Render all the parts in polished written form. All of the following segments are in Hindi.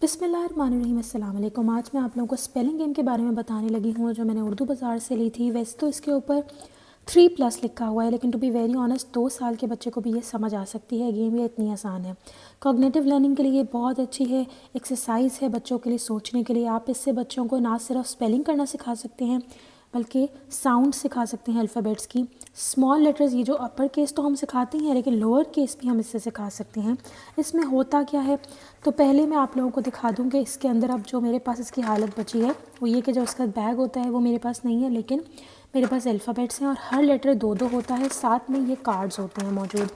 बिस्मिल्लाहिर्रहमानिर्रहीम। अस्सलाम वालेकुम। आज मैं आप लोगों को स्पेलिंग गेम के बारे में बताने लगी हूँ जो मैंने उर्दू बाज़ार से ली थी। वैसे तो इसके ऊपर 3+ लिखा हुआ है, लेकिन टू बी वेरी ऑनेस्ट 2 साल के बच्चे को भी ये समझ आ सकती है। गेम ये इतनी आसान है। कॉग्निटिव लर्निंग के लिए ये बहुत अच्छी है, एक्सरसाइज है बच्चों के लिए सोचने के लिए। आप इससे बच्चों को ना सिर्फ स्पेलिंग करना सिखा सकते हैं बल्कि साउंड सिखा सकते हैं अल्फ़ाबेट्स की। स्मॉल लेटर्स, ये जो अपर केस तो हम सिखाते हैं लेकिन लोअर केस भी हम इससे सिखा सकते हैं। इसमें होता क्या है, तो पहले मैं आप लोगों को दिखा दूँ कि इसके अंदर अब जो मेरे पास इसकी हालत बची है वो ये कि जो इसका बैग होता है वो मेरे पास नहीं है, लेकिन मेरे पास अल्फ़ाबेट्स हैं और हर लेटर 2-2 होता है। साथ में ये कार्ड्स होते हैं मौजूद।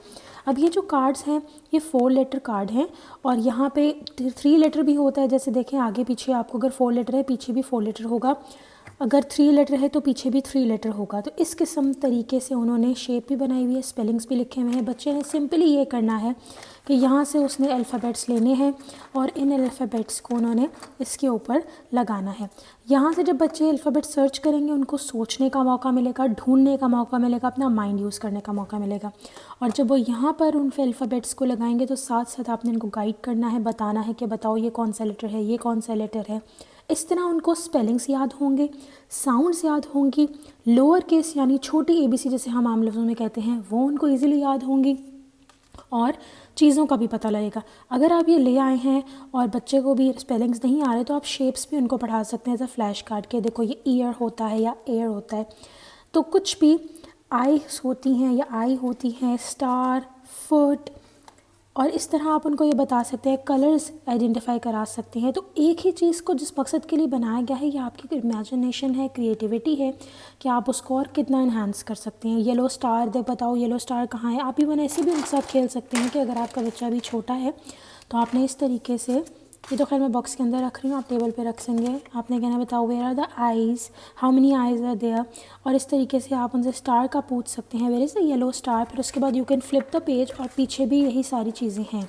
अब ये जो कार्ड्स हैं ये 4 लेटर कार्ड हैं और यहाँ पे 3 लेटर भी होता है। जैसे देखें आगे पीछे, आपको अगर 4 लेटर है पीछे भी 4 लेटर होगा, अगर 3 लेटर है तो पीछे भी 3 लेटर होगा। तो इस किस्म तरीके से उन्होंने शेप भी बनाई हुई है, स्पेलिंग्स भी लिखे हुए हैं। बच्चे ने सिंपली ये करना है कि यहाँ से उसने अल्फ़ाबेट्स लेने हैं और इन अल्फ़ाबेट्स को उन्होंने इसके ऊपर लगाना है। यहाँ से जब बच्चे अल्फ़ाबेट सर्च करेंगे उनको सोचने का मौका मिलेगा, ढूंढने का मौका मिलेगा, अपना माइंड यूज़ करने का मौका मिलेगा। और जब वो यहाँ पर उन अल्फ़ाबेट्स को लगाएंगे तो साथ साथ आपने इनको गाइड करना है, बताना है कि बताओ ये कौन सा लेटर है, ये कौन सा लेटर है। इस तरह उनको स्पेलिंग्स याद होंगे, साउंड्स याद होंगी, लोअर केस यानी छोटी ABC जैसे हम आम लफ्ज़ों में कहते हैं वो उनको ईज़िली याद होंगी और चीज़ों का भी पता लगेगा। अगर आप ये ले आए हैं और बच्चे को भी स्पेलिंग्स नहीं आ रहे तो आप शेप्स भी उनको पढ़ा सकते हैं एज अ फ्लैश कार्ड के। देखो ये ईयर होता है या एयर होता है, तो कुछ भी आईज होती हैं या आई होती हैं, स्टार, फुट, और इस तरह आप उनको ये बता सकते हैं, कलर्स आइडेंटिफाई करा सकते हैं। तो एक ही चीज़ को जिस मकसद के लिए बनाया गया है, ये आपकी इमेजिनेशन है, क्रिएटिविटी है कि आप उसको और कितना इन्हांस कर सकते हैं। येलो स्टार दे बताओ येलो स्टार कहाँ है। आप इवन ऐसे भी उनके साथ खेल सकते हैं कि अगर आपका बच्चा भी छोटा है तो आपने इस तरीके से, ये तो खैर मैं बॉक्स के अंदर रख रही हूँ, आप टेबल पे रख सकेंगे। आपने कहना बताओ where are the eyes, how many eyes are there. और इस तरीके से आप उनसे स्टार का पूछ सकते हैं, where is the yellow star. फिर उसके बाद you can flip the page और पीछे भी यही सारी चीज़ें हैं।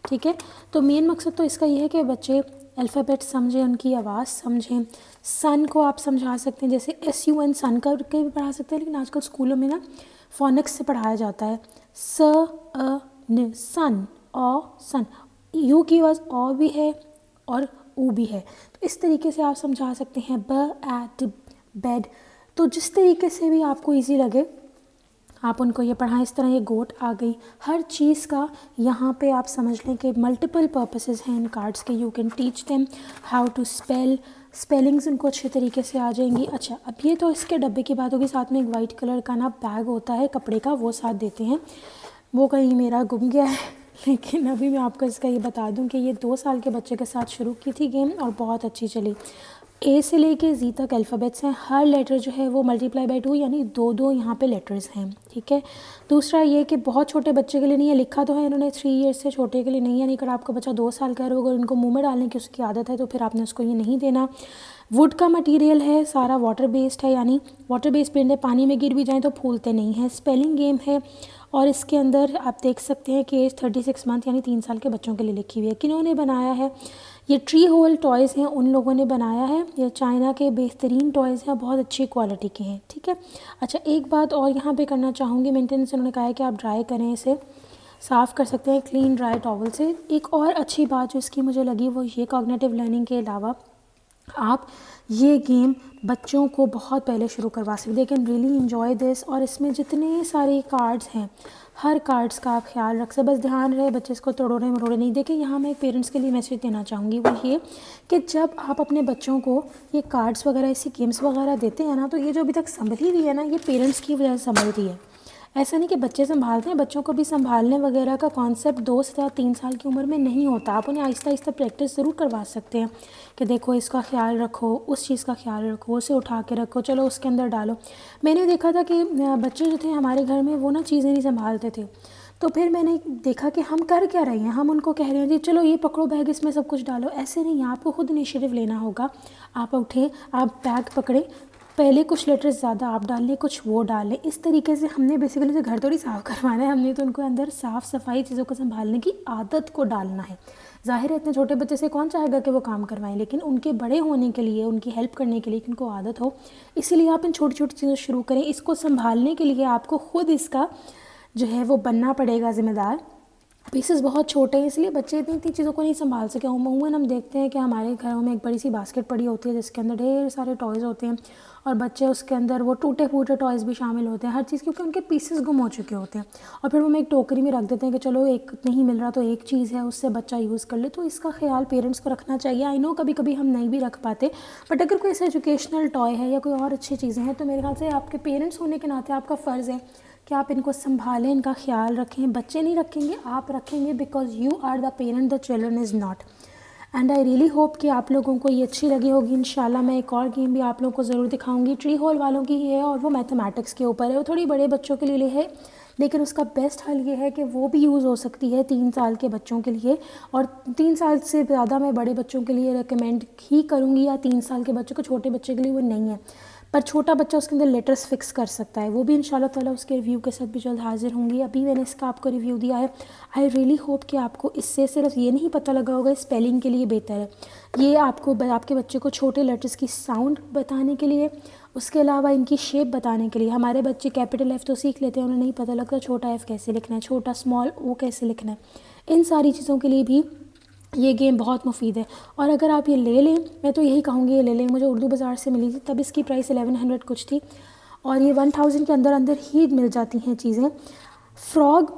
ठीक है, तो मेन मकसद तो इसका ये है कि बच्चे अल्फ़ाबेट समझें, उनकी आवाज़ समझें। सन को आप समझा सकते हैं, जैसे SUN सन करके भी पढ़ा सकते हैं, लेकिन आजकल स्कूलों में ना फोनिक्स से पढ़ाया जाता है। न सन, ओ सन, यू की आवाज़ ओ भी है और ऊ भी है। तो इस तरीके से आप समझा सकते हैं। एट बेड, तो जिस तरीके से भी आपको इजी लगे आप उनको ये पढ़ाएं। इस तरह ये गोट आ गई। हर चीज़ का यहाँ पे आप समझ लें कि मल्टीपल पर्पसेस हैं इन कार्ड्स के। You can teach them how to spell, spellings उनको अच्छे तरीके से आ जाएंगी। अच्छा, अब ये तो इसके डब्बे की बात होगी। साथ में एक वाइट कलर का ना बैग होता है कपड़े का, वो साथ देते हैं। वो कहीं मेरा गुम गया है लेकिन अभी मैं आपको इसका ये बता दूं कि ये 2 साल के बच्चे के साथ शुरू की थी गेम और बहुत अच्छी चली। A से लेके Z तक अल्फ़ाबेट्स हैं। हर लेटर जो है वो मल्टीप्लाई बाय 2 यानी 2-2 यहाँ पे लेटर्स हैं। ठीक है, दूसरा ये कि बहुत छोटे बच्चे के लिए नहीं है, लिखा तो है इन्होंने 3 ईयर्स से छोटे के लिए नहीं है। नहीं, अगर आपका बच्चा 2 साल का है, अगर उनको मुँह में डालने की उसकी आदत है तो फिर आपने उसको ये नहीं देना। वुड का मटेरियल है, सारा वाटर बेस्ड है, यानी वाटर बेस्ड पेंट है, पानी में गिर भी जाएँ तो फूलते नहीं हैं। स्पेलिंग गेम है और इसके अंदर आप देख सकते हैं कि एज 36 मंथ यानी 3 साल के बच्चों के लिए लिखी हुई है। किन्होंने बनाया है, ये ट्री होल टॉयज़ हैं, उन लोगों ने बनाया है। ये चाइना के बेहतरीन टॉयज़ हैं, बहुत अच्छी क्वालिटी के हैं। ठीक है, अच्छा एक बात और यहाँ पे करना चाहूँगी, मेंटेनेंस उन्होंने कहा है कि आप ड्राई करें, इसे साफ़ कर सकते हैं क्लीन ड्राई टॉवल से। एक और अच्छी बात जो इसकी मुझे लगी वो ये, कॉग्निटिव लर्निंग के अलावा आप ये गेम बच्चों को बहुत पहले शुरू करवा सकते, they can really enjoy this. और इसमें जितने सारे कार्ड्स हैं हर कार्ड्स का आप ख्याल रख सकते, बस ध्यान रहे बच्चे इसको तोड़े मरोड़े नहीं। देखिए यहाँ मैं पेरेंट्स के लिए मैसेज देना चाहूँगी, वो ये कि जब आप अपने बच्चों को ये कार्ड्स वगैरह ऐसी गेम्स वगैरह देते हैं ना, तो ये जो अभी तक संभली हुई है ना, ये पेरेंट्स की वजह से संभलती है। ऐसा नहीं कि बच्चे संभालते हैं, बच्चों को भी संभालने वगैरह का कॉन्सेप्ट 2 से 3 साल की उम्र में नहीं होता। आप उन्हें आहिस्ता आहिस्ता प्रैक्टिस ज़रूर करवा सकते हैं कि देखो इसका ख्याल रखो, उस चीज़ का ख्याल रखो, उसे उठा के रखो, चलो उसके अंदर डालो। मैंने देखा था कि बच्चे जो थे हमारे घर में वो ना चीज़ें नहीं संभालते थे, तो फिर मैंने देखा कि हम कर क्या रहे हैं, हम उनको कह रहे हैं जी चलो ये पकड़ो बैग, इसमें सब कुछ डालो। ऐसे नहीं, आपको खुद इनिशिएटिव लेना होगा। आप उठें, आप बैग पकड़े, पहले कुछ लेटर्स ज़्यादा आप डाल लें, कुछ वो डाल लें। इस तरीके से हमने बेसिकली तो घर थोड़ी साफ़ करवाना है, हमने तो उनको अंदर साफ़ सफाई चीज़ों को संभालने की आदत को डालना है। ज़ाहिर है इतने छोटे बच्चे से कौन चाहेगा कि वो काम करवाएं, लेकिन उनके बड़े होने के लिए, उनकी हेल्प करने के लिए कि उनको आदत हो, इसीलिए आप इन छोटी छोटी चीज़ों शुरू करें। इसको संभालने के लिए आपको खुद इसका जो है वो बनना पड़ेगा ज़िम्मेदार। पीसेस बहुत छोटे हैं, इसलिए बच्चे इतनी इतनी चीज़ों को नहीं संभाल सके। अमूमन हम देखते हैं कि हमारे घरों में एक बड़ी सी बास्केट पड़ी होती है जिसके अंदर ढेर सारे टॉयज़ होते हैं, और बच्चे उसके अंदर वो टूटे फूटे टॉयज़ भी शामिल होते हैं, हर चीज़, क्योंकि उनके पीसेस गुम हो चुके होते हैं। और फिर वो हम एक टोकरी में रख देते हैं कि चलो एक नहीं मिल रहा तो एक चीज़ है, उससे बच्चा यूज़ कर ले। तो इसका ख्याल पेरेंट्स को रखना चाहिए। आई नो कभी कभी हम नहीं भी रख पाते, बट अगर कोई ऐसा एजुकेशनल टॉय है या कोई और अच्छी चीज़ें हैं तो मेरे ख्याल से आपके पेरेंट्स होने के नाते आपका फ़र्ज़ है कि आप इनको संभालें, इनका ख्याल रखें। बच्चे नहीं रखेंगे, आप रखेंगे, because you are the parent, the children is not. And I really hope कि आप लोगों को ये अच्छी लगी होगी। इंशाल्लाह मैं एक और गेम भी आप लोगों को ज़रूर दिखाऊंगी, ट्री होल वालों की ही है और वो मैथमेटिक्स के ऊपर है। वो थोड़ी बड़े बच्चों के लिए है, लेकिन उसका बेस्ट हल ये है कि वो भी यूज़ हो सकती है 3 साल के बच्चों के लिए, और 3 साल से ज़्यादा मैं बड़े बच्चों के लिए रेकमेंड ही करूँगी, या 3 साल के बच्चों को, छोटे बच्चे के लिए वो नहीं है। पर छोटा बच्चा उसके अंदर लेटर्स फिक्स कर सकता है, वो भी इंशाल्लाह ताला उसके रिव्यू के साथ भी जल्द हाजिर होंगी। अभी मैंने इसका आपको रिव्यू दिया है। आई रियली होप कि आपको इससे सिर्फ ये नहीं पता लगा होगा स्पेलिंग के लिए बेहतर है, ये आपको आपके बच्चे को छोटे लेटर्स की साउंड बताने के लिए, उसके अलावा इनकी शेप बताने के लिए। हमारे बच्चे कैपिटल एफ़ तो सीख लेते हैं, उन्हें नहीं पता लगता छोटा एफ़ कैसे लिखना है, छोटा स्मॉल ओ कैसे लिखना है। इन सारी चीज़ों के लिए भी ये गेम बहुत मुफीद है। और अगर आप ये ले लें, मैं तो यही कहूँगी ये ले लें। मुझे उर्दू बाज़ार से मिली थी, तब इसकी प्राइस 1100 कुछ थी, और ये 1000 के अंदर अंदर ही मिल जाती हैं चीज़ें। फ्रॉग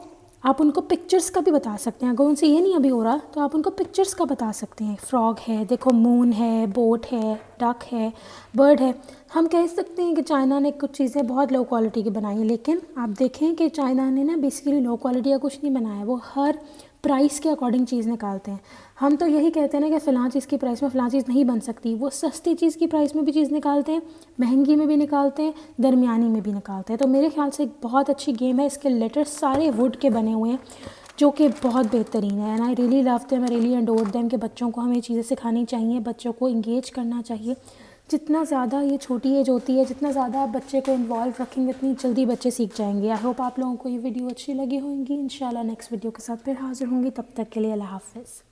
आप उनको पिक्चर्स का भी बता सकते हैं, अगर उनसे ये नहीं अभी हो रहा तो आप उनको पिक्चर्स का बता सकते हैं। फ्रॉग है, देखो मून है, बोट है, डक है, बर्ड है। हम कह सकते हैं कि चाइना ने कुछ चीज़ें बहुत लो क्वालिटी की बनाई हैं, लेकिन आप देखें कि चाइना ने ना बेसिकली लो क्वालिटी का कुछ नहीं बनाया, वो हर प्राइस के अकॉर्डिंग चीज़ निकालते हैं। हम तो यही कहते हैं ना कि फ़लाँ चीज़ की प्राइस में फ़लाँ चीज़ नहीं बन सकती, वो सस्ती चीज़ की प्राइस में भी चीज़ निकालते हैं, महंगी में भी निकालते हैं, दरमियानी में भी निकालते हैं। तो मेरे ख्याल से एक बहुत अच्छी गेम है। इसके लेटर्स सारे वुड के बने हुए हैं जो कि बहुत बेहतरीन है, and I really love them, I really adore them, कि बच्चों को हमें ये चीज़ें सिखानी चाहिए, बच्चों को इंगेज करना चाहिए। जितना ज़्यादा ये छोटी एज होती है, जितना ज़्यादा आप बच्चे को इन्वॉल्व रखेंगे, उतनी जल्दी बच्चे सीख जाएंगे। आई होप आप लोगों को ये वीडियो अच्छी लगी होगी। इंशाल्लाह नेक्स्ट वीडियो के साथ फिर हाजिर होंगी, तब तक के लिए अल्लाह हाफ़िज़।